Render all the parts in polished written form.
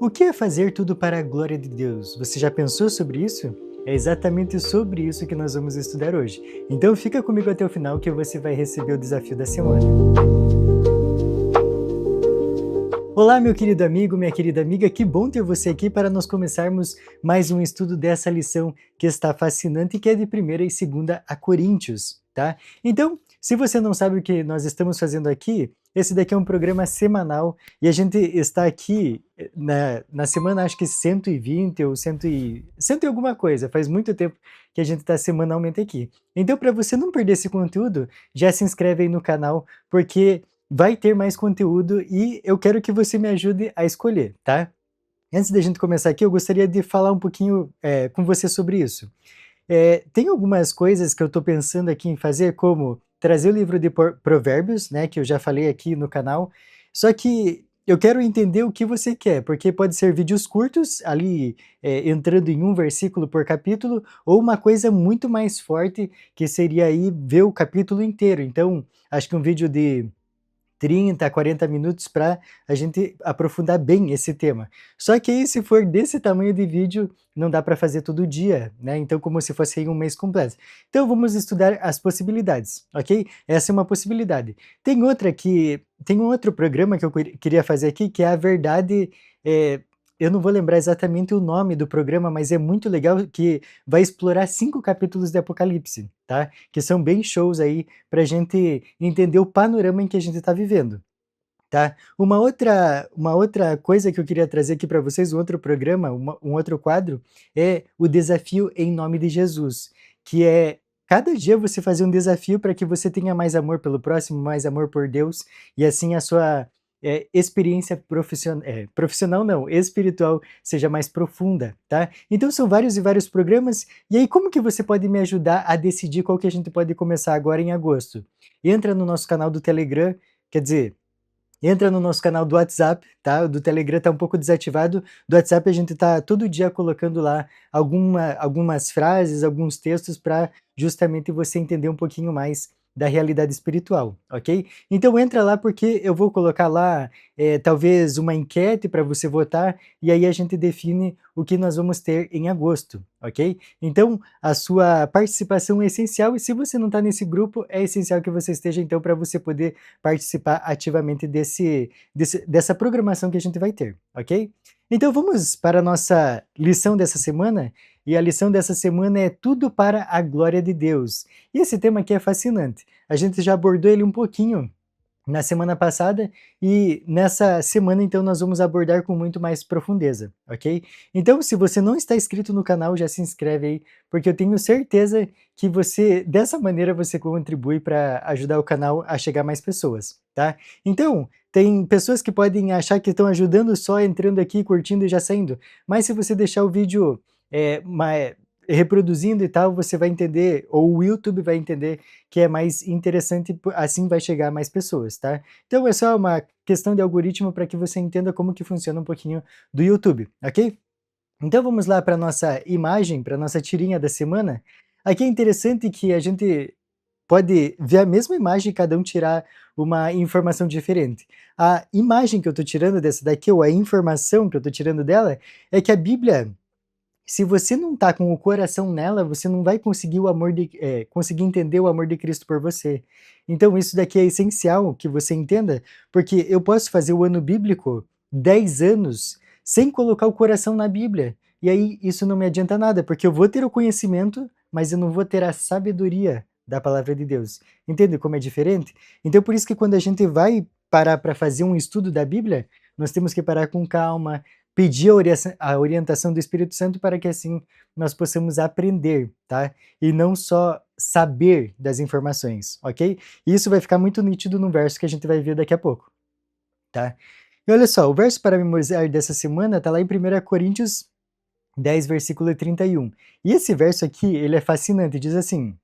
O que é fazer tudo para a glória de Deus? Você já pensou sobre isso? É exatamente sobre isso que nós vamos estudar hoje. Então fica comigo até o final que você vai receber o desafio da semana. Olá, meu querido amigo, minha querida amiga, que bom ter você aqui para nós começarmos mais um estudo dessa lição que está fascinante, que é de 1ª e 2ª a Coríntios, tá? Então, se você não sabe o que nós estamos fazendo aqui, esse daqui é um programa semanal e a gente está aqui na semana, acho que 120 ou 100 e alguma coisa, faz muito tempo que a gente está semanalmente aqui. Então, para você não perder esse conteúdo, já se inscreve aí no canal, porque vai ter mais conteúdo e eu quero que você me ajude a escolher, tá? Antes da gente começar aqui, eu gostaria de falar um pouquinho com você sobre isso. Tem algumas coisas que eu estou pensando aqui em fazer, como trazer o livro de Provérbios, né, que eu já falei aqui no canal, só que eu quero entender o que você quer, porque pode ser vídeos curtos, ali entrando em um versículo por capítulo, ou uma coisa muito mais forte, que seria aí ver o capítulo inteiro. Então, acho que um vídeo de 30 a 40 minutos para a gente aprofundar bem esse tema. Só que aí, se for desse tamanho de vídeo, não dá para fazer todo dia, né? Então, como se fosse aí um mês completo. Então, vamos estudar as possibilidades, ok? Essa é uma possibilidade. Tem um outro programa que eu queria fazer aqui, que é a verdade. Eu não vou lembrar exatamente o nome do programa, mas é muito legal, que vai explorar 5 capítulos de Apocalipse, tá? Que são bem shows aí para a gente entender o panorama em que a gente está vivendo, tá? Uma outra coisa que eu queria trazer aqui para vocês, um outro programa, um outro quadro, é o desafio em nome de Jesus, que é cada dia você fazer um desafio para que você tenha mais amor pelo próximo, mais amor por Deus, e assim a sua experiência profissional não, espiritual, seja mais profunda, tá? Então são vários e vários programas, e aí como que você pode me ajudar a decidir qual que a gente pode começar agora em agosto? Entra no nosso canal do Telegram, quer dizer, entra no nosso canal do WhatsApp, tá? O do Telegram tá um pouco desativado. Do WhatsApp a gente tá todo dia colocando lá algumas frases, alguns textos para justamente você entender um pouquinho mais da realidade espiritual, ok? Então entra lá, porque eu vou colocar lá talvez uma enquete para você votar, e aí a gente define o que nós vamos ter em agosto, ok? Então a sua participação é essencial, e se você não está nesse grupo, é essencial que você esteja, então, para você poder participar ativamente dessa programação que a gente vai ter, ok? Então vamos para a nossa lição dessa semana, e a lição dessa semana é tudo para a glória de Deus. E esse tema aqui é fascinante, a gente já abordou ele um pouquinho na semana passada, e nessa semana, então, nós vamos abordar com muito mais profundeza, ok? Então, se você não está inscrito no canal, já se inscreve aí, porque eu tenho certeza que dessa maneira, você contribui para ajudar o canal a chegar a mais pessoas, tá? Então, tem pessoas que podem achar que estão ajudando só entrando aqui, curtindo e já saindo, mas se você deixar o vídeo reproduzindo e tal, você vai entender, ou o YouTube vai entender, que é mais interessante, assim vai chegar a mais pessoas, tá? Então é só uma questão de algoritmo para que você entenda como que funciona um pouquinho do YouTube, ok? Então vamos lá para nossa imagem, para nossa tirinha da semana. Aqui é interessante que a gente pode ver a mesma imagem e cada um tirar uma informação diferente. A imagem que eu estou tirando dessa daqui, ou a informação que eu estou tirando dela, é que a Bíblia, se você não está com o coração nela, você não vai conseguir conseguir entender o amor de Cristo por você. Então isso daqui é essencial que você entenda, porque eu posso fazer o ano bíblico 10 anos sem colocar o coração na Bíblia. E aí isso não me adianta nada, porque eu vou ter o conhecimento, mas eu não vou ter a sabedoria da palavra de Deus. Entende como é diferente? Então por isso que quando a gente vai parar para fazer um estudo da Bíblia, nós temos que parar com calma, pedir a orientação do Espírito Santo, para que assim nós possamos aprender, tá? E não só saber das informações, ok? E isso vai ficar muito nítido no verso que a gente vai ver daqui a pouco, tá? E olha só, o verso para memorizar dessa semana está lá em 1 Coríntios 10, versículo 31. E esse verso aqui, ele é fascinante, diz assim: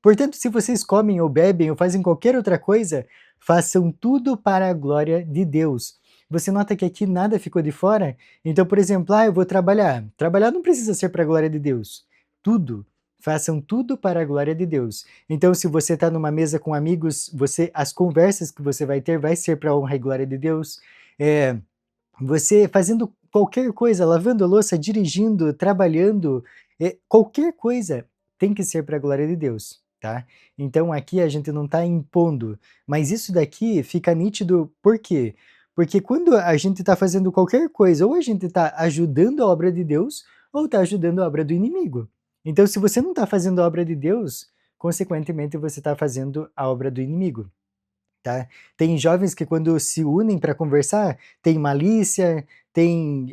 portanto, se vocês comem ou bebem ou fazem qualquer outra coisa, façam tudo para a glória de Deus. Você nota que aqui nada ficou de fora? Então, por exemplo, eu vou trabalhar. Trabalhar não precisa ser para a glória de Deus. Tudo. Façam tudo para a glória de Deus. Então, se você está numa mesa com amigos, as conversas que você vai ter vai ser para a honra e glória de Deus. Você fazendo qualquer coisa, lavando a louça, dirigindo, trabalhando, qualquer coisa tem que ser para a glória de Deus, tá? Então aqui a gente não está impondo, mas isso daqui fica nítido por quê? Porque quando a gente está fazendo qualquer coisa, ou a gente está ajudando a obra de Deus, ou está ajudando a obra do inimigo. Então, se você não está fazendo a obra de Deus, consequentemente você está fazendo a obra do inimigo. Tá? Tem jovens que quando se unem para conversar, tem malícia, tem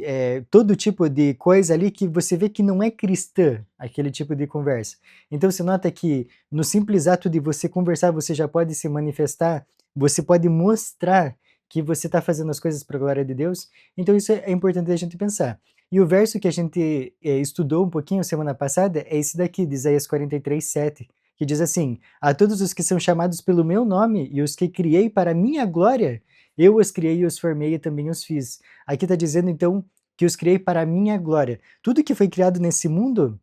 todo tipo de coisa ali que você vê que não é cristã, aquele tipo de conversa. Então você nota que no simples ato de você conversar, você já pode se manifestar, você pode mostrar que você está fazendo as coisas para a glória de Deus. Então isso é importante a gente pensar. E o verso que a gente estudou um pouquinho semana passada é esse daqui, de Isaías 43:7, que diz assim: a todos os que são chamados pelo meu nome e os que criei para a minha glória, eu os criei e os formei e também os fiz. Aqui está dizendo, então, que os criei para a minha glória. Tudo que foi criado nesse mundo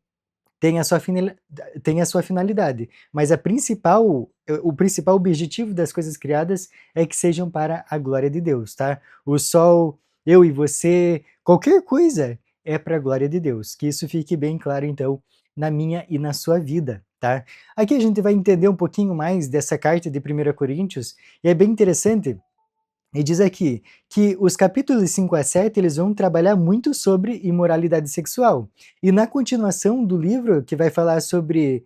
tem a sua finalidade, mas o principal objetivo das coisas criadas é que sejam para a glória de Deus, tá? O sol, eu e você, qualquer coisa é para a glória de Deus. Que isso fique bem claro, então, na minha e na sua vida, tá? Aqui a gente vai entender um pouquinho mais dessa carta de 1 Coríntios, e é bem interessante. E diz aqui que os capítulos 5 a 7 eles vão trabalhar muito sobre imoralidade sexual. E na continuação do livro, que vai falar sobre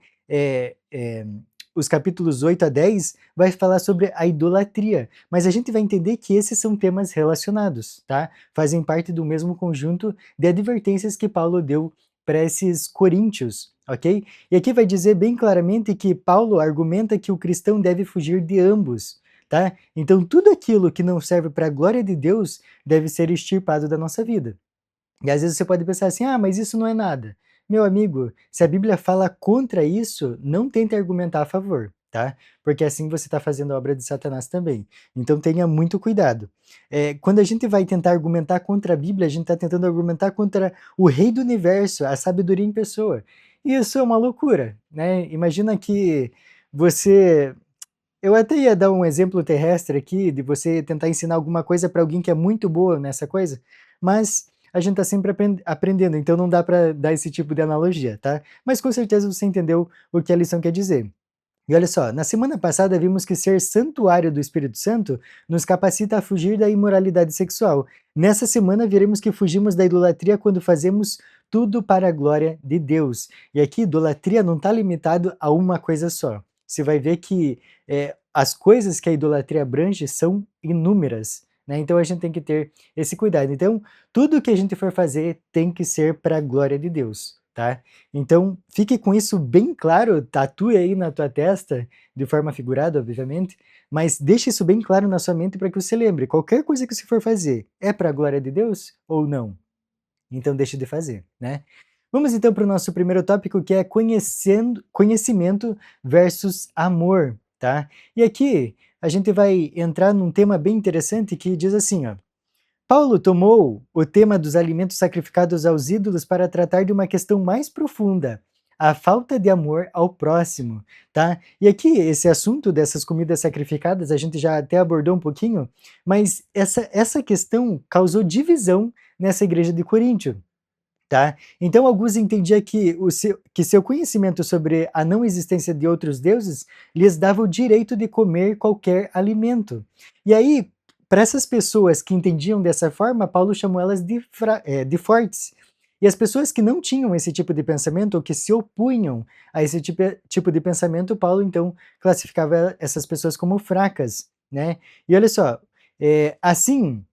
os capítulos 8 a 10, vai falar sobre a idolatria. Mas a gente vai entender que esses são temas relacionados, tá? Fazem parte do mesmo conjunto de advertências que Paulo deu para esses coríntios, ok? E aqui vai dizer bem claramente que Paulo argumenta que o cristão deve fugir de ambos, tá? Então, tudo aquilo que não serve para a glória de Deus deve ser extirpado da nossa vida. E às vezes você pode pensar assim: ah, mas isso não é nada. Meu amigo, se a Bíblia fala contra isso, não tente argumentar a favor, tá? Porque assim você está fazendo a obra de Satanás também. Então tenha muito cuidado. Quando a gente vai tentar argumentar contra a Bíblia, a gente está tentando argumentar contra o Rei do Universo, a sabedoria em pessoa. E isso é uma loucura, né? Imagina que você eu até ia dar um exemplo terrestre aqui, de você tentar ensinar alguma coisa para alguém que é muito boa nessa coisa, mas a gente está sempre aprendendo, então não dá para dar esse tipo de analogia, tá? Mas com certeza você entendeu o que a lição quer dizer. E olha só, na semana passada vimos que ser santuário do Espírito Santo nos capacita a fugir da imoralidade sexual. Nessa semana veremos que fugimos da idolatria quando fazemos tudo para a glória de Deus. E aqui idolatria não está limitado a uma coisa só. Você vai ver que as coisas que a idolatria abrange são inúmeras, né? Então a gente tem que ter esse cuidado. Então, tudo que a gente for fazer tem que ser para a glória de Deus, tá? Então, fique com isso bem claro, tatue aí na tua testa, de forma figurada, obviamente, mas deixe isso bem claro na sua mente para que você lembre, qualquer coisa que você for fazer, é para a glória de Deus ou não? Então deixe de fazer, né? Vamos então para o nosso primeiro tópico, que é conhecimento versus amor, tá? E aqui a gente vai entrar num tema bem interessante que diz assim, ó: Paulo tomou o tema dos alimentos sacrificados aos ídolos para tratar de uma questão mais profunda, a falta de amor ao próximo, tá? E aqui, esse assunto dessas comidas sacrificadas, a gente já até abordou um pouquinho, mas essa questão causou divisão nessa igreja de Coríntio. Tá? Então, alguns entendiam que seu conhecimento sobre a não existência de outros deuses lhes dava o direito de comer qualquer alimento. E aí, para essas pessoas que entendiam dessa forma, Paulo chamou elas de fortes. E as pessoas que não tinham esse tipo de pensamento, ou que se opunham a esse tipo de pensamento, Paulo então classificava essas pessoas como fracas, né? E olha só, assim,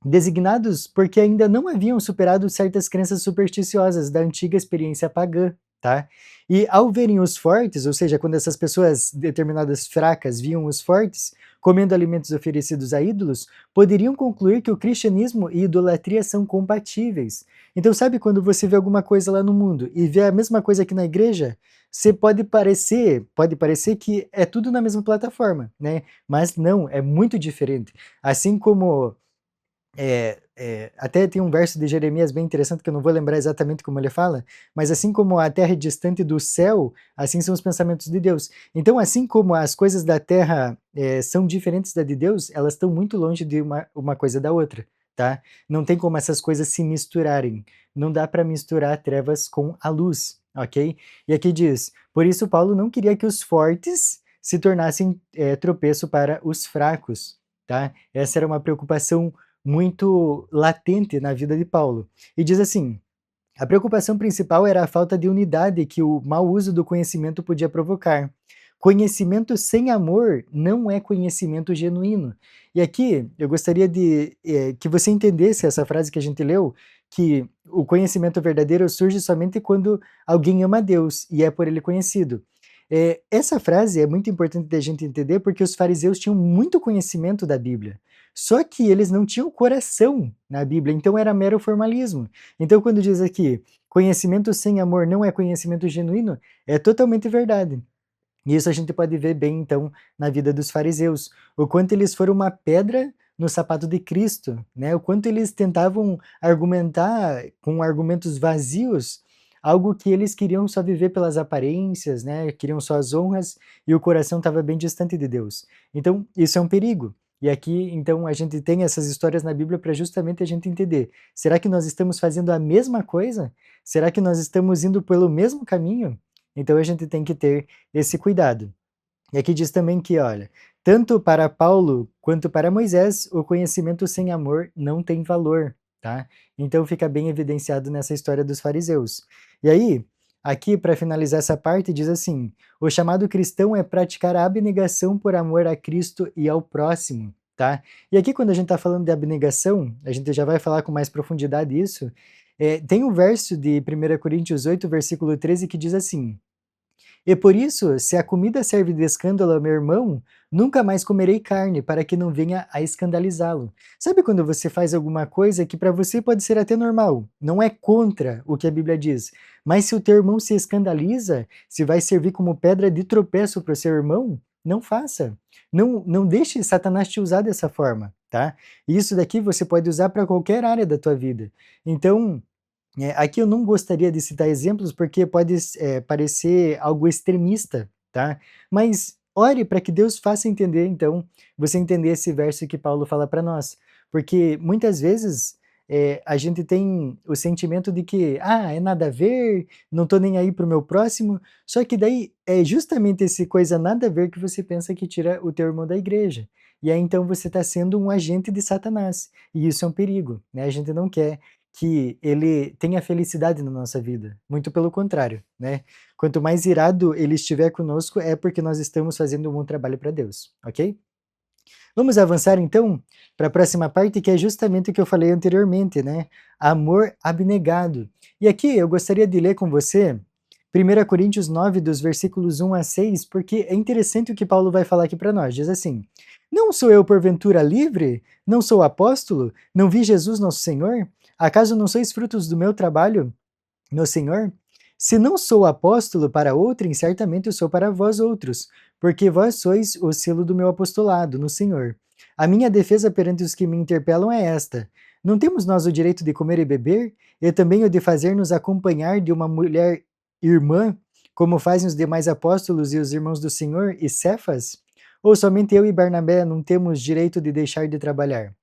designados porque ainda não haviam superado certas crenças supersticiosas da antiga experiência pagã, tá? E ao verem os fortes, ou seja, quando essas pessoas determinadas fracas viam os fortes comendo alimentos oferecidos a ídolos, poderiam concluir que o cristianismo e idolatria são compatíveis. Então, sabe quando você vê alguma coisa lá no mundo e vê a mesma coisa aqui na igreja, você pode parecer que é tudo na mesma plataforma, né? Mas não, é muito diferente. Assim como até tem um verso de Jeremias bem interessante que eu não vou lembrar exatamente como ele fala, mas assim como a terra é distante do céu, assim são os pensamentos de Deus. Então, assim como as coisas da terra são diferentes da de Deus, elas estão muito longe de uma coisa da outra, tá? Não tem como essas coisas se misturarem. Não dá para misturar trevas com a luz, ok? E aqui diz: por isso Paulo não queria que os fortes se tornassem tropeço para os fracos, tá? Essa era uma preocupação muito latente na vida de Paulo. E diz assim: a preocupação principal era a falta de unidade que o mau uso do conhecimento podia provocar. Conhecimento sem amor não é conhecimento genuíno. E aqui eu gostaria de que você entendesse essa frase que a gente leu, que o conhecimento verdadeiro surge somente quando alguém ama a Deus e é por ele conhecido. Essa frase é muito importante da gente entender porque os fariseus tinham muito conhecimento da Bíblia, só que eles não tinham coração na Bíblia, então era mero formalismo. Então, quando diz aqui, conhecimento sem amor não é conhecimento genuíno, é totalmente verdade. E isso a gente pode ver bem, então, na vida dos fariseus, o quanto eles foram uma pedra no sapato de Cristo, né? O quanto eles tentavam argumentar com argumentos vazios, algo que eles queriam só viver pelas aparências, né? Queriam só as honras e o coração estava bem distante de Deus. Então, isso é um perigo. E aqui, então, a gente tem essas histórias na Bíblia para justamente a gente entender: será que nós estamos fazendo a mesma coisa? Será que nós estamos indo pelo mesmo caminho? Então a gente tem que ter esse cuidado. E aqui diz também que, olha, tanto para Paulo quanto para Moisés, o conhecimento sem amor não tem valor, tá? Então fica bem evidenciado nessa história dos fariseus. E aí, aqui para finalizar essa parte, diz assim: o chamado cristão é praticar a abnegação por amor a Cristo e ao próximo, tá? E aqui, quando a gente está falando de abnegação, a gente já vai falar com mais profundidade isso. Tem um verso de 1 Coríntios 8, versículo 13, que diz assim: e por isso, se a comida serve de escândalo ao meu irmão, nunca mais comerei carne, para que não venha a escandalizá-lo. Sabe quando você faz alguma coisa que para você pode ser até normal, não é contra o que a Bíblia diz, mas se o teu irmão se escandaliza, se vai servir como pedra de tropeço para o seu irmão, não faça. Não deixe Satanás te usar dessa forma, tá? E isso daqui você pode usar para qualquer área da tua vida. Então, aqui eu não gostaria de citar exemplos, porque pode parecer algo extremista, tá? Mas ore para que Deus faça entender, então, você entender esse verso que Paulo fala para nós. Porque muitas vezes a gente tem o sentimento de que, é nada a ver, não estou nem aí para o meu próximo, só que daí é justamente esse coisa nada a ver que você pensa que tira o teu irmão da igreja. E aí então você está sendo um agente de Satanás. E isso é um perigo, né? A gente não quer que ele tenha felicidade na nossa vida, muito pelo contrário, né? Quanto mais irado ele estiver conosco, é porque nós estamos fazendo um bom trabalho para Deus, ok? Vamos avançar então para a próxima parte, que é justamente o que eu falei anteriormente, né? Amor abnegado. E aqui eu gostaria de ler com você 1 Coríntios 9, dos versículos 1 a 6, porque é interessante o que Paulo vai falar aqui para nós. Diz assim: não sou eu porventura livre? Não sou apóstolo? Não vi Jesus nosso Senhor? Acaso não sois frutos do meu trabalho no Senhor? Se não sou apóstolo para outrem, certamente eu sou para vós outros, porque vós sois o selo do meu apostolado no Senhor. A minha defesa perante os que me interpelam é esta: não temos nós o direito de comer e beber, e também o de fazer-nos acompanhar de uma mulher irmã, como fazem os demais apóstolos e os irmãos do Senhor e Cefas? Ou somente eu e Barnabé não temos direito de deixar de trabalhar?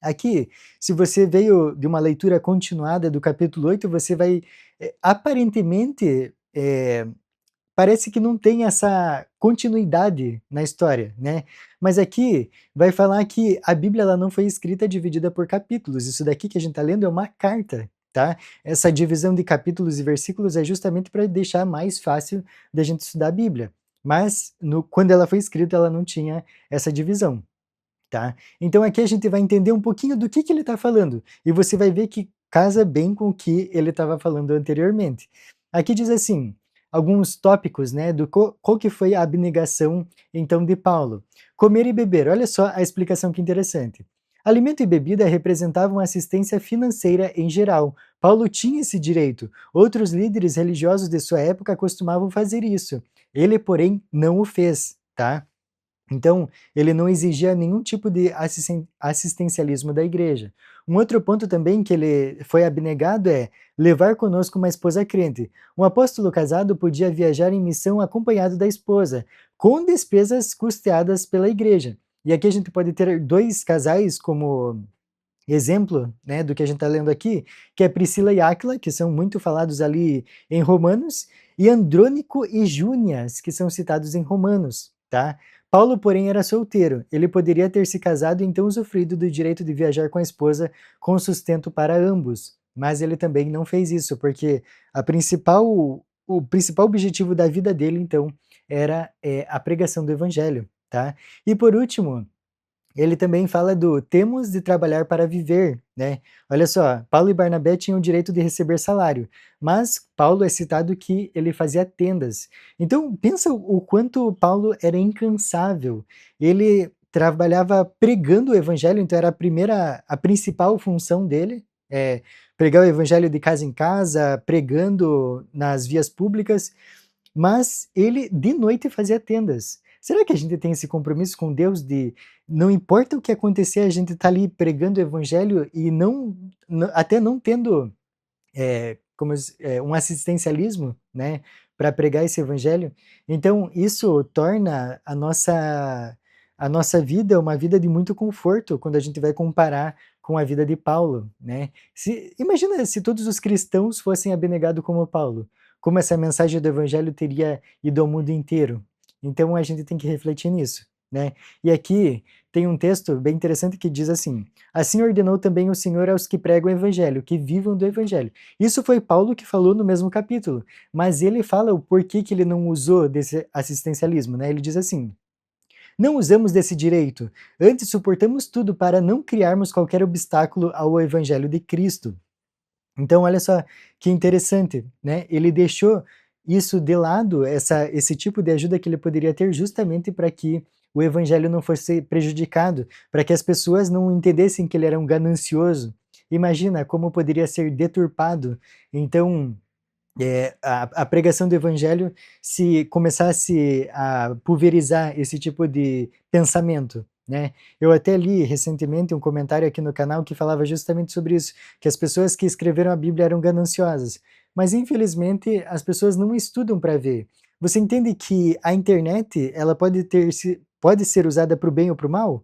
Aqui, se você veio de uma leitura continuada do capítulo 8, você vai, aparentemente, parece que não tem essa continuidade na história, né? Mas aqui vai falar que a Bíblia ela não foi escrita dividida por capítulos. Isso daqui que a gente está lendo é uma carta, tá? Essa divisão de capítulos e versículos é justamente para deixar mais fácil da gente estudar a Bíblia. Mas quando ela foi escrita, ela não tinha essa divisão. Tá? Então aqui a gente vai entender um pouquinho do que ele está falando, e você vai ver que casa bem com o que ele estava falando anteriormente. Aqui diz assim, alguns tópicos, né, do qual que foi a abnegação, então, de Paulo. Comer e beber, olha só a explicação que interessante. Alimento e bebida representavam assistência financeira em geral. Paulo tinha esse direito. Outros líderes religiosos de sua época costumavam fazer isso. Ele, porém, não o fez, tá? Então, ele não exigia nenhum tipo de assistencialismo da igreja. Um outro ponto também que ele foi abnegado é levar conosco uma esposa crente. Um apóstolo casado podia viajar em missão acompanhado da esposa, com despesas custeadas pela igreja. E aqui a gente pode ter dois casais como exemplo, né, do que a gente está lendo aqui, que é Priscila e Áquila, que são muito falados ali em Romanos, e Andrônico e Júnias, que são citados em Romanos, tá? Paulo, porém, era solteiro. Ele poderia ter se casado e então usufruído do direito de viajar com a esposa com sustento para ambos. Mas ele também não fez isso, porque o principal objetivo da vida dele, então, era a pregação do evangelho, tá? E por último, ele também fala do temos de trabalhar para viver, né? Olha só, Paulo e Barnabé tinham o direito de receber salário, mas Paulo é citado que ele fazia tendas. Então, pensa o quanto Paulo era incansável. Ele trabalhava pregando o evangelho, então era a principal função dele, pregar o evangelho de casa em casa, pregando nas vias públicas, mas ele de noite fazia tendas. Será que a gente tem esse compromisso com Deus de não importa o que acontecer, a gente tá ali pregando o evangelho e até não tendo um assistencialismo, né, para pregar esse evangelho? Então isso torna a nossa vida uma vida de muito conforto quando a gente vai comparar com a vida de Paulo, né? Imagina se todos os cristãos fossem abnegados como Paulo, como essa mensagem do evangelho teria ido ao mundo inteiro. Então a gente tem que refletir nisso, né? E aqui tem um texto bem interessante que diz assim: assim ordenou também o Senhor aos que pregam o evangelho, que vivam do evangelho. Isso foi Paulo que falou no mesmo capítulo, mas ele fala o porquê que ele não usou desse assistencialismo, né? Ele diz assim: não usamos desse direito, antes suportamos tudo para não criarmos qualquer obstáculo ao evangelho de Cristo. Então, olha só que interessante, né? Ele deixou isso de lado, esse tipo de ajuda que ele poderia ter, justamente para que o evangelho não fosse prejudicado, para que as pessoas não entendessem que ele era um ganancioso. Imagina como poderia ser deturpado. Então, a pregação do evangelho, se começasse a pulverizar esse tipo de pensamento, né? Eu até li recentemente um comentário aqui no canal que falava justamente sobre isso, que as pessoas que escreveram a Bíblia eram gananciosas, mas infelizmente as pessoas não estudam para ver. Você entende que a internet, ela pode ser usada para o bem ou para o mal?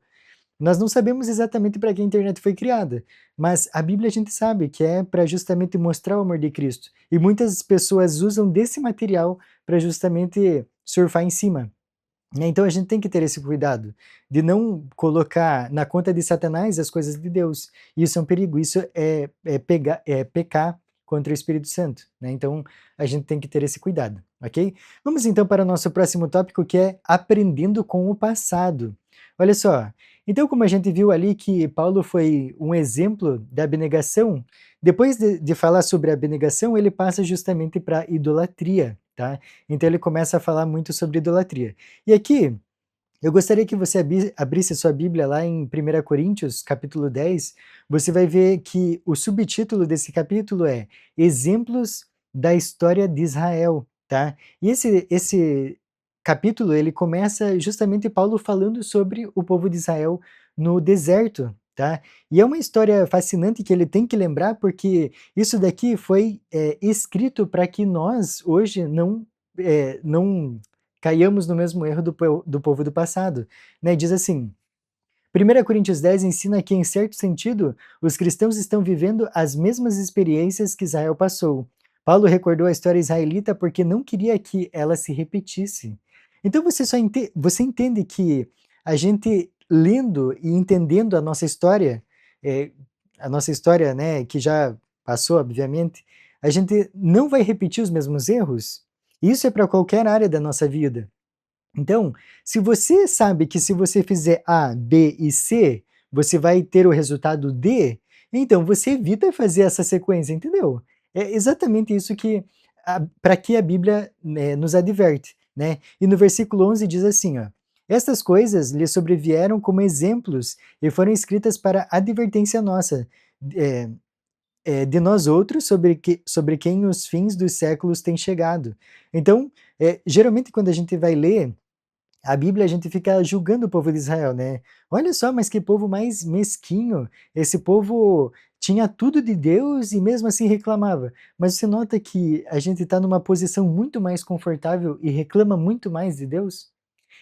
Nós não sabemos exatamente para que a internet foi criada, mas a Bíblia a gente sabe que é para justamente mostrar o amor de Cristo. E muitas pessoas usam desse material para justamente surfar em cima, né? Então a gente tem que ter esse cuidado de não colocar na conta de Satanás as coisas de Deus. Isso é um perigo, isso é pecar contra o Espírito Santo, né? Então a gente tem que ter esse cuidado, ok? Vamos então para o nosso próximo tópico, que é aprendendo com o passado. Olha só, então como a gente viu ali que Paulo foi um exemplo da abnegação, depois de falar sobre a abnegação, ele passa justamente para idolatria, tá? Então ele começa a falar muito sobre idolatria. E aqui, eu gostaria que você abrisse sua Bíblia lá em 1 Coríntios, capítulo 10. Você vai ver que o subtítulo desse capítulo é Exemplos da História de Israel, tá? E esse capítulo, ele começa justamente Paulo falando sobre o povo de Israel no deserto, tá? E é uma história fascinante que ele tem que lembrar, porque isso daqui foi escrito para que nós, hoje, não caiamos no mesmo erro do povo do passado, né? Diz assim: 1 Coríntios 10 ensina que, em certo sentido, os cristãos estão vivendo as mesmas experiências que Israel passou. Paulo recordou a história israelita porque não queria que ela se repetisse. Então você entende que a gente lendo e entendendo eh, a nossa história, né, que já passou, obviamente, a gente não vai repetir os mesmos erros? Isso é para qualquer área da nossa vida. Então, se você sabe que se você fizer A, B e C, você vai ter o resultado D, então você evita fazer essa sequência, entendeu? É exatamente isso que para que a Bíblia, né, nos adverte, né? E no versículo 11 diz assim, ó: estas coisas lhe sobrevieram como exemplos e foram escritas para advertência nossa, eh, de nós outros sobre quem os fins dos séculos têm chegado. Então, geralmente quando a gente vai ler a Bíblia, a gente fica julgando o povo de Israel, né? Olha só, mas que povo mais mesquinho. Esse povo tinha tudo de Deus e mesmo assim reclamava. Mas você nota que a gente está numa posição muito mais confortável e reclama muito mais de Deus?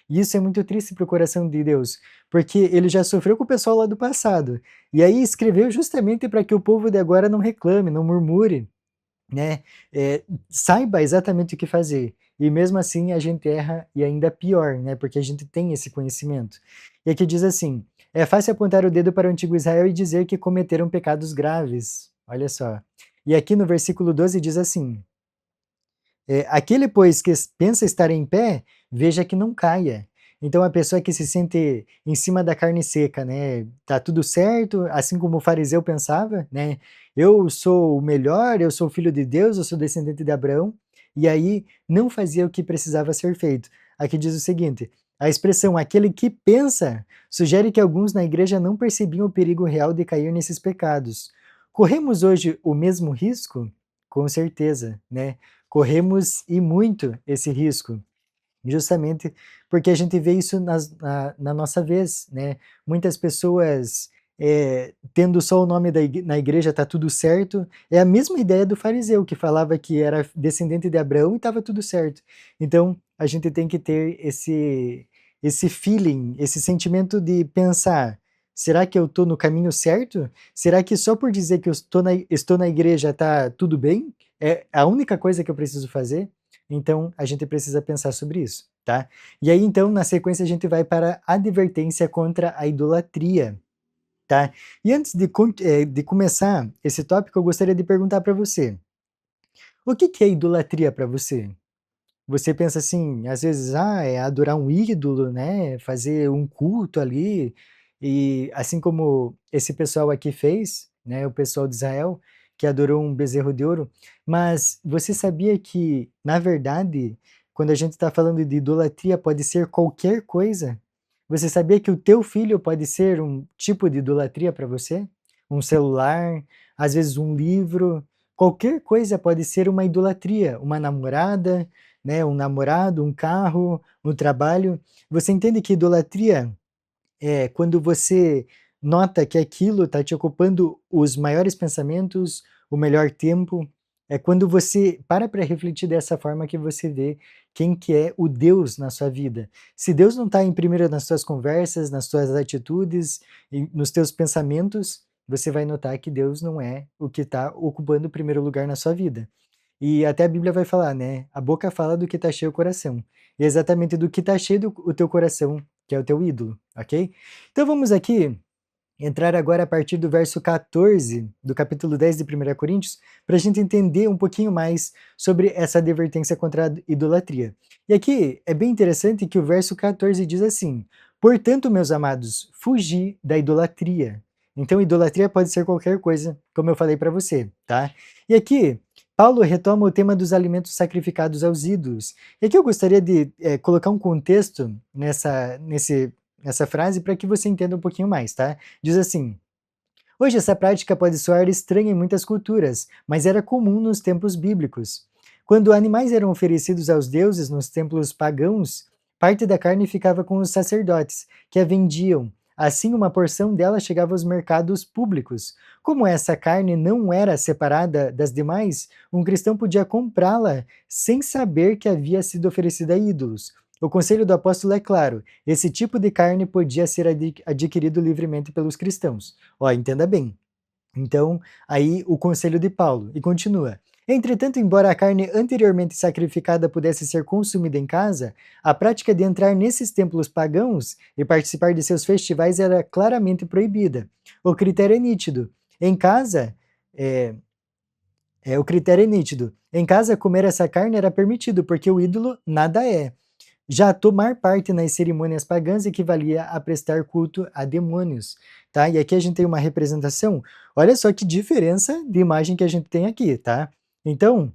E isso é muito triste para o coração de Deus, porque ele já sofreu com o pessoal lá do passado. E aí escreveu justamente para que o povo de agora não reclame, não murmure, né, saiba exatamente o que fazer. E mesmo assim a gente erra e ainda pior, né, porque a gente tem esse conhecimento. E aqui diz assim: "É fácil apontar o dedo para o antigo Israel e dizer que cometeram pecados graves". Olha só. E aqui no versículo 12 diz assim: aquele, pois, que pensa estar em pé, veja que não caia. Então, a pessoa que se sente em cima da carne seca, né, tá tudo certo, assim como o fariseu pensava, né, eu sou o melhor, eu sou filho de Deus, eu sou descendente de Abraão, e aí não fazia o que precisava ser feito. Aqui diz o seguinte: a expressão aquele que pensa sugere que alguns na igreja não percebiam o perigo real de cair nesses pecados. Corremos hoje o mesmo risco? Com certeza, né? Corremos e muito esse risco, justamente porque a gente vê isso na nossa vez, né? Muitas pessoas, tendo só o nome na igreja está tudo certo, é a mesma ideia do fariseu que falava que era descendente de Abraão e estava tudo certo. Então, a gente tem que ter esse feeling, esse sentimento de pensar: será que eu estou no caminho certo? Será que só por dizer que eu estou na igreja está tudo bem? É a única coisa que eu preciso fazer? Então, a gente precisa pensar sobre isso, tá? E aí, então, na sequência, a gente vai para a advertência contra a idolatria, tá? E antes de começar esse tópico, eu gostaria de perguntar para você: o que é idolatria para você? Você pensa assim, às vezes, é adorar um ídolo, né? Fazer um culto ali, e assim como esse pessoal aqui fez, né? O pessoal de Israel, que adorou um bezerro de ouro. Mas você sabia que, na verdade, quando a gente está falando de idolatria, pode ser qualquer coisa? Você sabia que o teu filho pode ser um tipo de idolatria para você? Um celular, às vezes um livro, qualquer coisa pode ser uma idolatria, uma namorada, né, um namorado, um carro, um trabalho. Você entende que idolatria é quando você nota que aquilo está te ocupando os maiores pensamentos, o melhor tempo. É quando você para refletir dessa forma que você vê quem que é o Deus na sua vida. Se Deus não está em primeiro nas suas conversas, nas suas atitudes, nos teus pensamentos, você vai notar que Deus não é o que está ocupando o primeiro lugar na sua vida. E até a Bíblia vai falar, né, a boca fala do que está cheio o coração. E é exatamente do que está cheio o teu coração, que é o teu ídolo, ok? Então vamos aqui entrar agora a partir do verso 14 do capítulo 10 de 1 Coríntios, para a gente entender um pouquinho mais sobre essa advertência contra a idolatria. E aqui é bem interessante que o verso 14 diz assim: portanto, meus amados, fugi da idolatria. Então, idolatria pode ser qualquer coisa, como eu falei para você, tá? E aqui, Paulo retoma o tema dos alimentos sacrificados aos ídolos. E aqui eu gostaria de colocar um contexto nessa frase para que você entenda um pouquinho mais, tá? Diz assim: hoje essa prática pode soar estranha em muitas culturas, mas era comum nos tempos bíblicos. Quando animais eram oferecidos aos deuses nos templos pagãos, parte da carne ficava com os sacerdotes, que a vendiam. Assim, uma porção dela chegava aos mercados públicos. Como essa carne não era separada das demais, um cristão podia comprá-la sem saber que havia sido oferecida a ídolos. O conselho do apóstolo é claro: esse tipo de carne podia ser adquirido livremente pelos cristãos. Ó, entenda bem. Então, aí o conselho de Paulo, e continua: entretanto, embora a carne anteriormente sacrificada pudesse ser consumida em casa, a prática de entrar nesses templos pagãos e participar de seus festivais era claramente proibida. O critério é nítido. Em casa, é, o critério é nítido. Em casa, comer essa carne era permitido, porque o ídolo nada é. Já tomar parte nas cerimônias pagãs equivalia a prestar culto a demônios, tá? E aqui a gente tem uma representação, olha só que diferença de imagem que a gente tem aqui, tá? Então,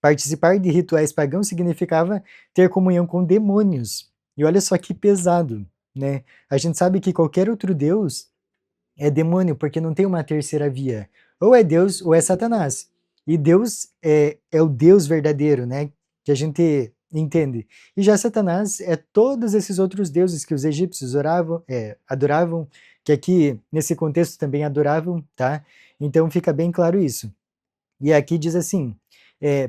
participar de rituais pagãos significava ter comunhão com demônios. E olha só que pesado, né? A gente sabe que qualquer outro deus é demônio, porque não tem uma terceira via. Ou é Deus ou é Satanás. E Deus é o Deus verdadeiro, né? Que a gente entende. E já Satanás é todos esses outros deuses que os egípcios adoravam, que aqui, nesse contexto, também adoravam, tá? Então fica bem claro isso. E aqui diz assim: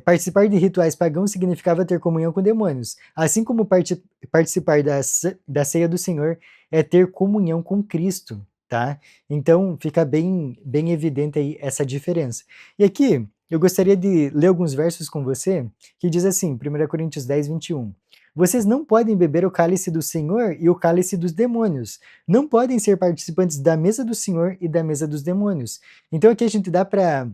participar de rituais pagãos significava ter comunhão com demônios, assim como participar da ceia do Senhor é ter comunhão com Cristo, tá? Então fica bem evidente aí essa diferença. E aqui eu gostaria de ler alguns versos com você, que diz assim, 1 Coríntios 10, 21. Vocês não podem beber o cálice do Senhor e o cálice dos demônios. Não podem ser participantes da mesa do Senhor e da mesa dos demônios. Então aqui a gente dá para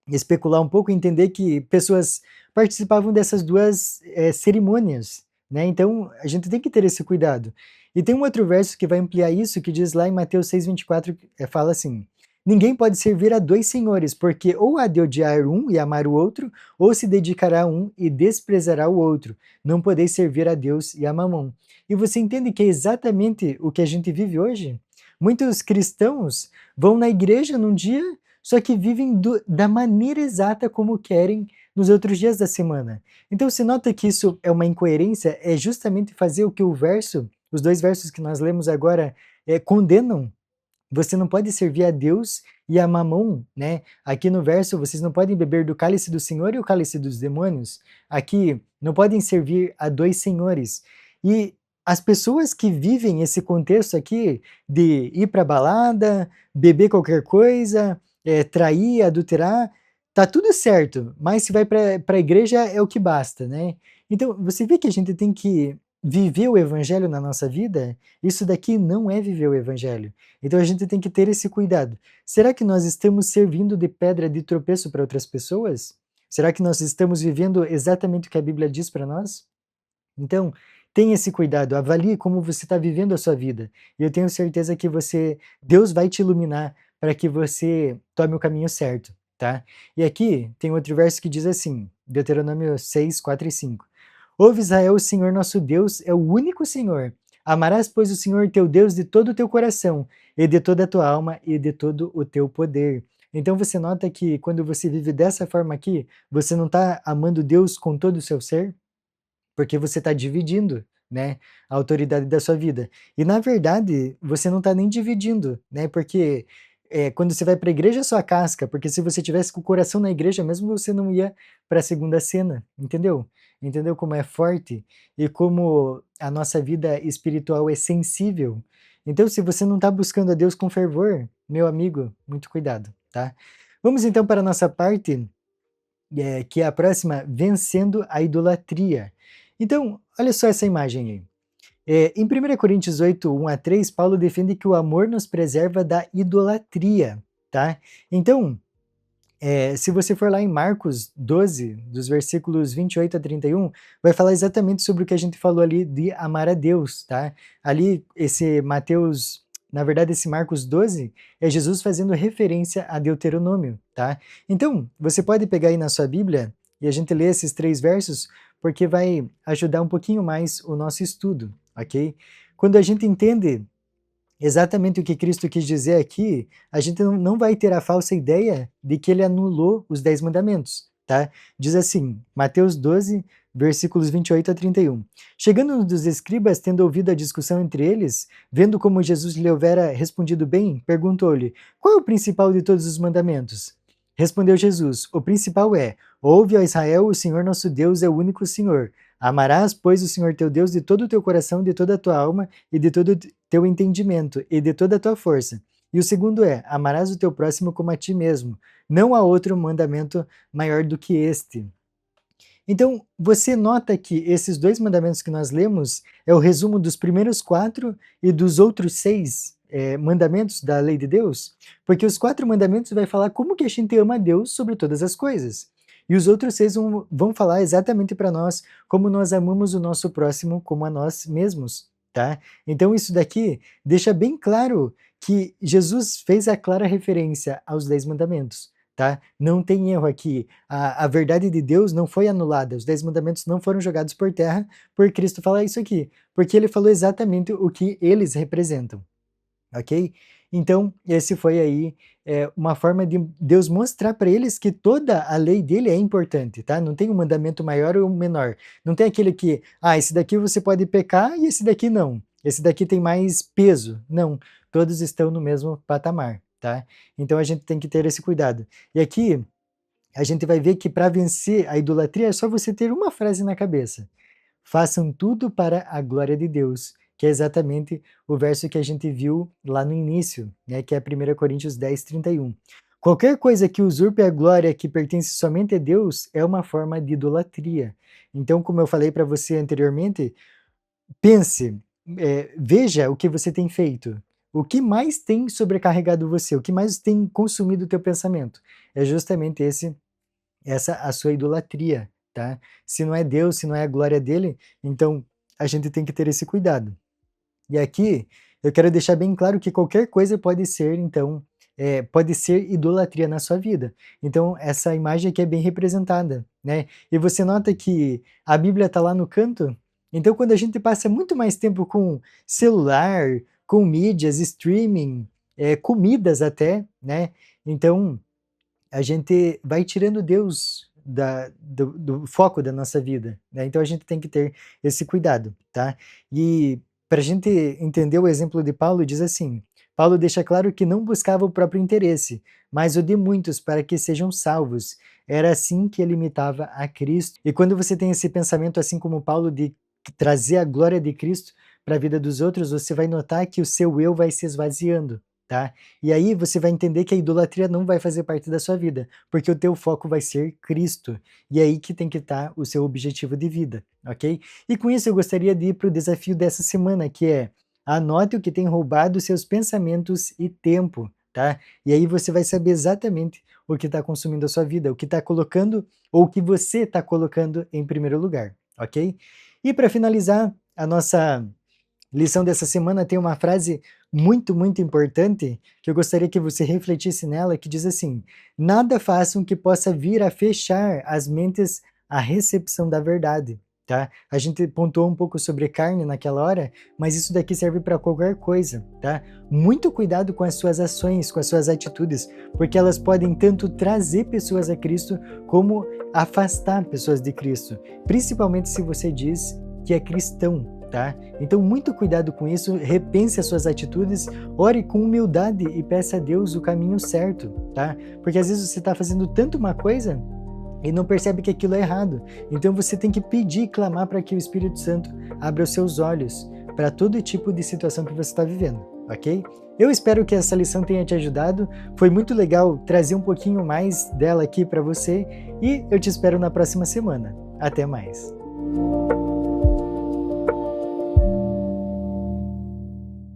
especular um pouco e entender que pessoas participavam dessas duas cerimônias, né? Então a gente tem que ter esse cuidado. E tem um outro verso que vai ampliar isso, que diz lá em Mateus 6,24, fala assim: Ninguém pode servir a dois senhores, porque ou há de odiar um e amar o outro, ou se dedicará a um e desprezará o outro. Não podeis servir a Deus e a Mamon. E você entende que é exatamente o que a gente vive hoje? Muitos cristãos vão na igreja num dia, só que vivem da maneira exata como querem nos outros dias da semana. Então, se nota que isso é uma incoerência, é justamente fazer o que os dois versos que nós lemos agora, condenam. Você não pode servir a Deus e a Mamon, né? Aqui no verso, vocês não podem beber do cálice do Senhor e o cálice dos demônios. Aqui, não podem servir a dois senhores. E as pessoas que vivem esse contexto aqui de ir para balada, beber qualquer coisa, trair, adulterar, tá tudo certo, mas se vai para a igreja é o que basta, né? Então, você vê que a gente tem que viver o evangelho na nossa vida? Isso daqui não é viver o evangelho. Então a gente tem que ter esse cuidado. Será que nós estamos servindo de pedra de tropeço para outras pessoas? Será que nós estamos vivendo exatamente o que a Bíblia diz para nós? Então, tenha esse cuidado, avalie como você está vivendo a sua vida. E eu tenho certeza que Deus vai te iluminar para que você tome o caminho certo, tá? E aqui tem outro verso que diz assim, Deuteronômio 6, 4 e 5. Ouve Israel, o Senhor nosso Deus é o único Senhor. Amarás, pois, o Senhor teu Deus de todo o teu coração, e de toda a tua alma, e de todo o teu poder. Então você nota que quando você vive dessa forma aqui, você não está amando Deus com todo o seu ser? Porque você está dividindo, né, a autoridade da sua vida. E na verdade, você não está nem dividindo, né, porque quando você vai para a igreja é só a casca, porque se você tivesse com o coração na igreja mesmo, você não ia para a segunda cena, entendeu? Entendeu como é forte e como a nossa vida espiritual é sensível. Então, se você não está buscando a Deus com fervor, meu amigo, muito cuidado, tá? Vamos então para a nossa parte que é a próxima, vencendo a idolatria. Então, olha só essa imagem aí. Em 1 Coríntios 8, 1 a 3, Paulo defende que o amor nos preserva da idolatria, tá? Então, se você for lá em Marcos 12, dos versículos 28 a 31, vai falar exatamente sobre o que a gente falou ali de amar a Deus, tá? Ali, na verdade, esse Marcos 12 é Jesus fazendo referência a Deuteronômio, tá? Então, você pode pegar aí na sua Bíblia e a gente lê esses 3 versos, porque vai ajudar um pouquinho mais o nosso estudo, ok? Quando a gente entende exatamente o que Cristo quis dizer aqui, a gente não vai ter a falsa ideia de que ele anulou os 10 mandamentos, tá? Diz assim, Mateus 12, versículos 28 a 31. Chegando um dos escribas, tendo ouvido a discussão entre eles, vendo como Jesus lhe houvera respondido bem, perguntou-lhe, qual é o principal de todos os mandamentos? Respondeu Jesus, o principal é, ouve, ó Israel, o Senhor nosso Deus é o único Senhor. Amarás, pois, o Senhor teu Deus de todo o teu coração, de toda a tua alma e de todo o teu entendimento e de toda a tua força. E o segundo é: amarás o teu próximo como a ti mesmo. Não há outro mandamento maior do que este. Então, você nota que esses 2 mandamentos que nós lemos é o resumo dos primeiros 4 e dos outros 6 mandamentos da lei de Deus? Porque os 4 mandamentos vai falar como que a gente ama a Deus sobre todas as coisas. E os outros 6 vão falar exatamente para nós como nós amamos o nosso próximo como a nós mesmos, tá? Então isso daqui deixa bem claro que Jesus fez a clara referência aos 10 mandamentos, tá? Não tem erro aqui. A verdade de Deus não foi anulada, os 10 mandamentos não foram jogados por terra por Cristo falar isso aqui, porque ele falou exatamente o que eles representam, ok? Então, esse foi aí uma forma de Deus mostrar para eles que toda a lei dele é importante, tá? Não tem um mandamento maior ou menor. Não tem aquele que, esse daqui você pode pecar e esse daqui não. Esse daqui tem mais peso. Não, todos estão no mesmo patamar, tá? Então a gente tem que ter esse cuidado. E aqui a gente vai ver que para vencer a idolatria é só você ter uma frase na cabeça: façam tudo para a glória de Deus, que é exatamente o verso que a gente viu lá no início, né, que é 1 Coríntios 10:31. Qualquer coisa que usurpe a glória que pertence somente a Deus é uma forma de idolatria. Então, como eu falei para você anteriormente, pense, veja o que você tem feito. O que mais tem sobrecarregado você? O que mais tem consumido o teu pensamento? É justamente essa a sua idolatria, tá? Se não é Deus, se não é a glória dele, então a gente tem que ter esse cuidado. E aqui eu quero deixar bem claro que qualquer coisa pode ser, então, pode ser idolatria na sua vida. Então, essa imagem aqui é bem representada, né? E você nota que a Bíblia está lá no canto, então quando a gente passa muito mais tempo com celular, com mídias, streaming, comidas até, né? Então, a gente vai tirando Deus do foco da nossa vida, né? Então a gente tem que ter esse cuidado, tá? E para a gente entender o exemplo de Paulo, diz assim: Paulo deixa claro que não buscava o próprio interesse, mas o de muitos para que sejam salvos. Era assim que ele imitava a Cristo. E quando você tem esse pensamento, assim como Paulo, de trazer a glória de Cristo para a vida dos outros, você vai notar que o seu eu vai se esvaziando, tá? E aí você vai entender que a idolatria não vai fazer parte da sua vida, porque o teu foco vai ser Cristo. E é aí que tem que estar o seu objetivo de vida, ok? E com isso eu gostaria de ir para o desafio dessa semana, que é: anote o que tem roubado seus pensamentos e tempo, tá? E aí você vai saber exatamente o que está consumindo a sua vida, o que está colocando ou o que você está colocando em primeiro lugar, ok? E para finalizar, a nossa lição dessa semana tem uma frase muito, muito importante que eu gostaria que você refletisse nela, que diz assim: nada façam que possa vir a fechar as mentes à recepção da verdade, tá? A gente pontuou um pouco sobre carne naquela hora, mas isso daqui serve para qualquer coisa, tá? Muito cuidado com as suas ações, com as suas atitudes, porque elas podem tanto trazer pessoas a Cristo como afastar pessoas de Cristo, principalmente se você diz que é cristão, tá? Então, muito cuidado com isso, repense as suas atitudes, ore com humildade e peça a Deus o caminho certo, tá? Porque às vezes você está fazendo tanto uma coisa e não percebe que aquilo é errado. Então você tem que pedir e clamar para que o Espírito Santo abra os seus olhos para todo tipo de situação que você está vivendo, ok? Eu espero que essa lição tenha te ajudado. Foi muito legal trazer um pouquinho mais dela aqui para você e eu te espero na próxima semana. Até mais!